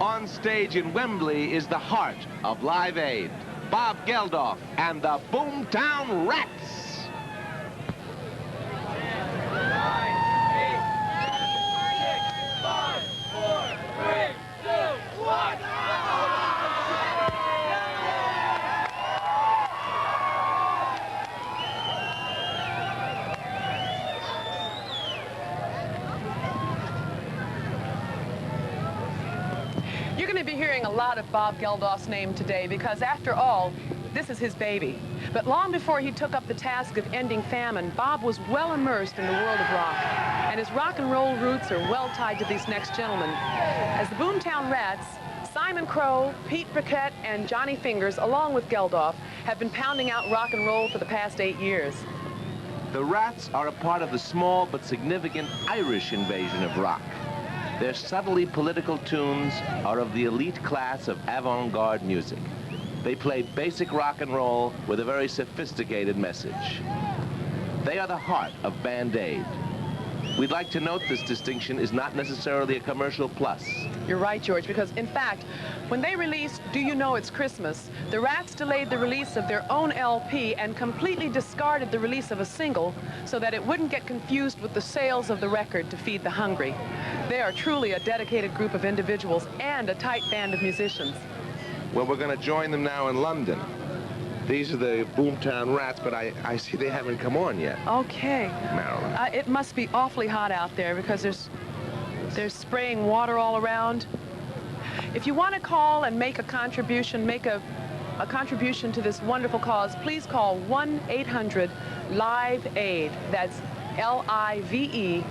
On stage in Wembley is the heart of Live Aid, Bob Geldof and the Boomtown Rats. You're going to be hearing a lot of Bob Geldof's name today because, after all, this is his baby. But long before he took up the task of ending famine, Bob was well immersed in the world of rock. And his rock and roll roots are well tied to these next gentlemen. As the Boomtown Rats, Simon Crowe, Pete Briquette, and Johnny Fingers, along with Geldof, have been pounding out rock and roll for the past 8 years. The Rats are a part of the small but significant Irish invasion of rock. Their subtly political tunes are of the elite class of avant-garde music. They play basic rock and roll with a very sophisticated message. They are the heart of Band Aid. We'd like to note this distinction is not necessarily a commercial plus. You're right, George, because in fact, when they released Do You Know It's Christmas, the Rats delayed the release of their own LP and completely discarded the release of a single so that it wouldn't get confused with the sales of the record to feed the hungry. They are truly a dedicated group of individuals and a tight band of musicians. Well, we're going to join them now in London. These are the Boomtown Rats, but I see they haven't come on yet. Okay. Marilyn. It must be awfully hot out there because there's spraying water all around. If you want to call and make a contribution, contribution to this wonderful cause, please call 1-800-LIVE-AID. That's LIVEAID.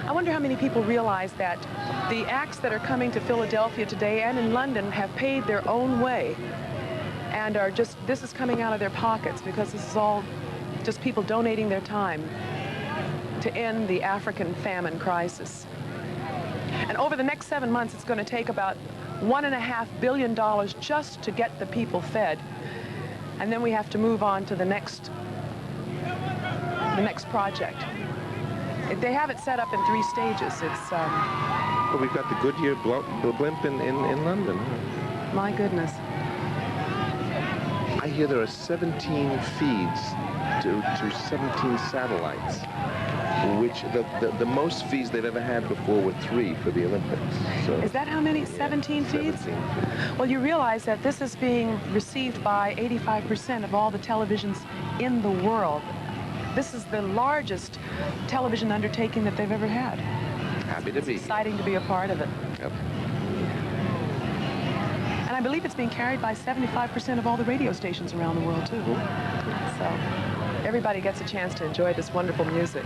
I wonder how many people realize that the acts that are coming to Philadelphia today and in London have paid their own way and are just, this is coming out of their pockets because this is all just people donating their time to end the African famine crisis. And over the next 7 months, it's going to take about $1.5 billion just to get the people fed. And then we have to move on to the next project. They have it set up in 3 stages. It's Well, we've got the Goodyear blimp in London. My goodness. I hear there are 17 feeds to 17 satellites, which the most feeds they've ever had before were 3 for the Olympics. So, is that how many? 17 feeds? 17 feeds. Well, you realize that this is being received by 85% of all the televisions in the world. This is the largest television undertaking that they've ever had. Happy to be. It's exciting to be a part of it. Yep. And I believe it's being carried by 75% of all the radio stations around the world, too. So everybody gets a chance to enjoy this wonderful music.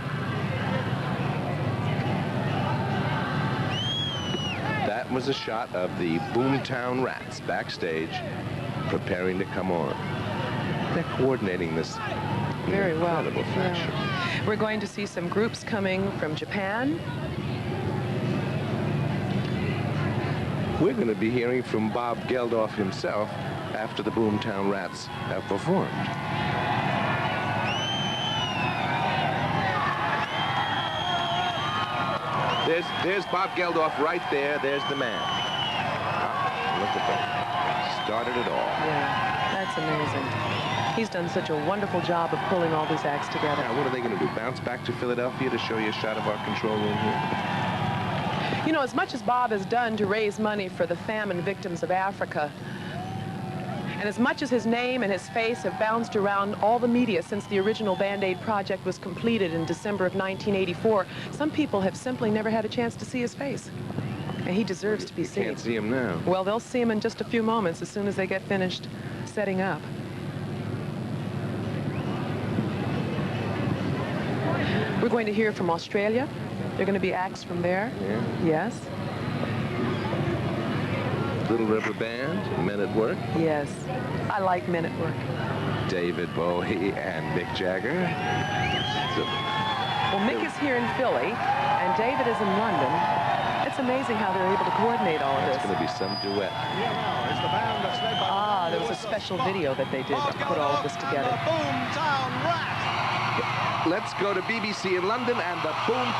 That was a shot of the Boomtown Rats backstage preparing to come on. They're coordinating this very well. Incredible fashion. Yeah. We're going to see some groups coming from Japan. We're going to be hearing from Bob Geldof himself after the Boomtown Rats have performed. There's Bob Geldof right there. There's the man. Look at that. Started it all. Yeah, that's amazing. He's done such a wonderful job of pulling all these acts together. Now, what are they going to do? Bounce back to Philadelphia to show you a shot of our control room here? You know, as much as Bob has done to raise money for the famine victims of Africa, and as much as his name and his face have bounced around all the media since the original Band Aid project was completed in December of 1984, some people have simply never had a chance to see his face. And he deserves to be seen. You can't see him now. Well, they'll see him in just a few moments as soon as they get finished setting up. We're going to hear from Australia. There are going to be acts from there. Yeah. Yes. Little River Band, Men at Work. Yes. I like Men at Work. David Bowie and Mick Jagger. Well, Mick is here in Philly, and David is in London. It's amazing how they're able to coordinate all of this. It's going to be some duet. Ah, there was a special video that they did to put all of this together. Let's go to BBC in London and the Boom.